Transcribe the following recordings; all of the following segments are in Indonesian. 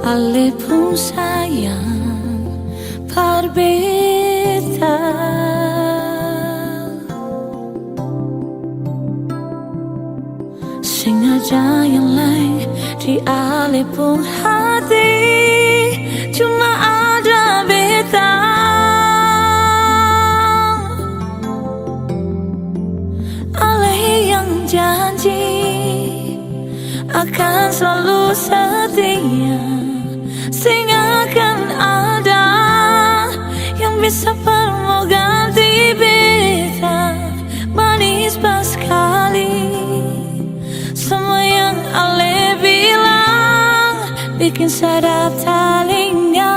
Ale pun sayang berbeda. Sengaja yang lain di ale pun hati, cuma ada beta. Ale yang janji akan selalu setia, sehingga akan ada yang bisa perlu ganti beta. Manis pas sekali semua yang Ale bilang, bikin sadap telinga.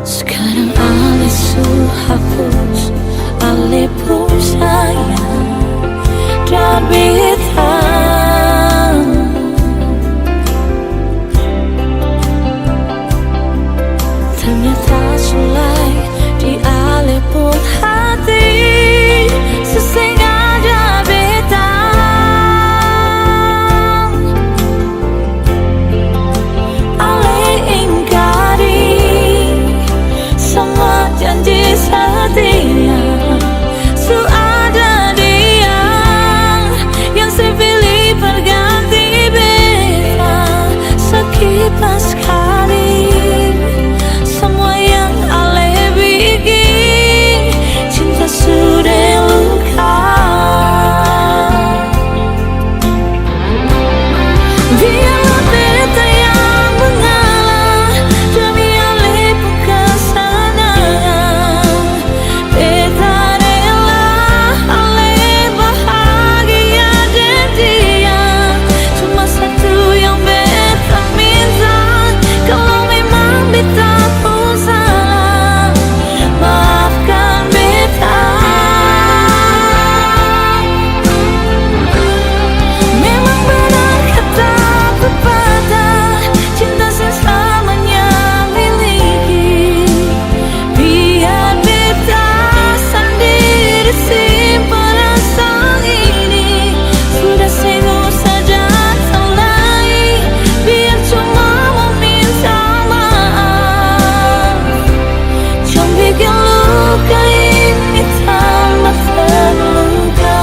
Sekarang Ale sudah hapus, Ale pun sayang dan beta. Ternyata sulai di Ale pun hati, sesengaja beta. Ale ingkari semua janji setia. Ada dia yang saya pilih berganti beta. Sakit pas sekali semua yang Ale bikin, cinta sudah luka. Biarlah beta yang mengalah demi Ale pun kesenangan. Beta rela Ale bahagia dan dia. Cuma satu yang beta minta, kalau memang beta pun salah, maafkan beta. Memang benar kata pepatah, cinta sesamanya miliki. Biar beta sendiri simpan rasa ini. Sudah sengguh saja selai, biar cuma meminta maaf. Jangan bikin luka ini tambah terluka.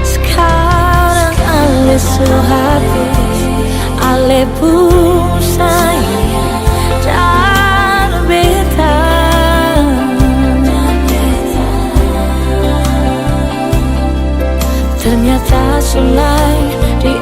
Sekarang Ale suhabis, Ale pun sayang dan beta. Ternyata sulai di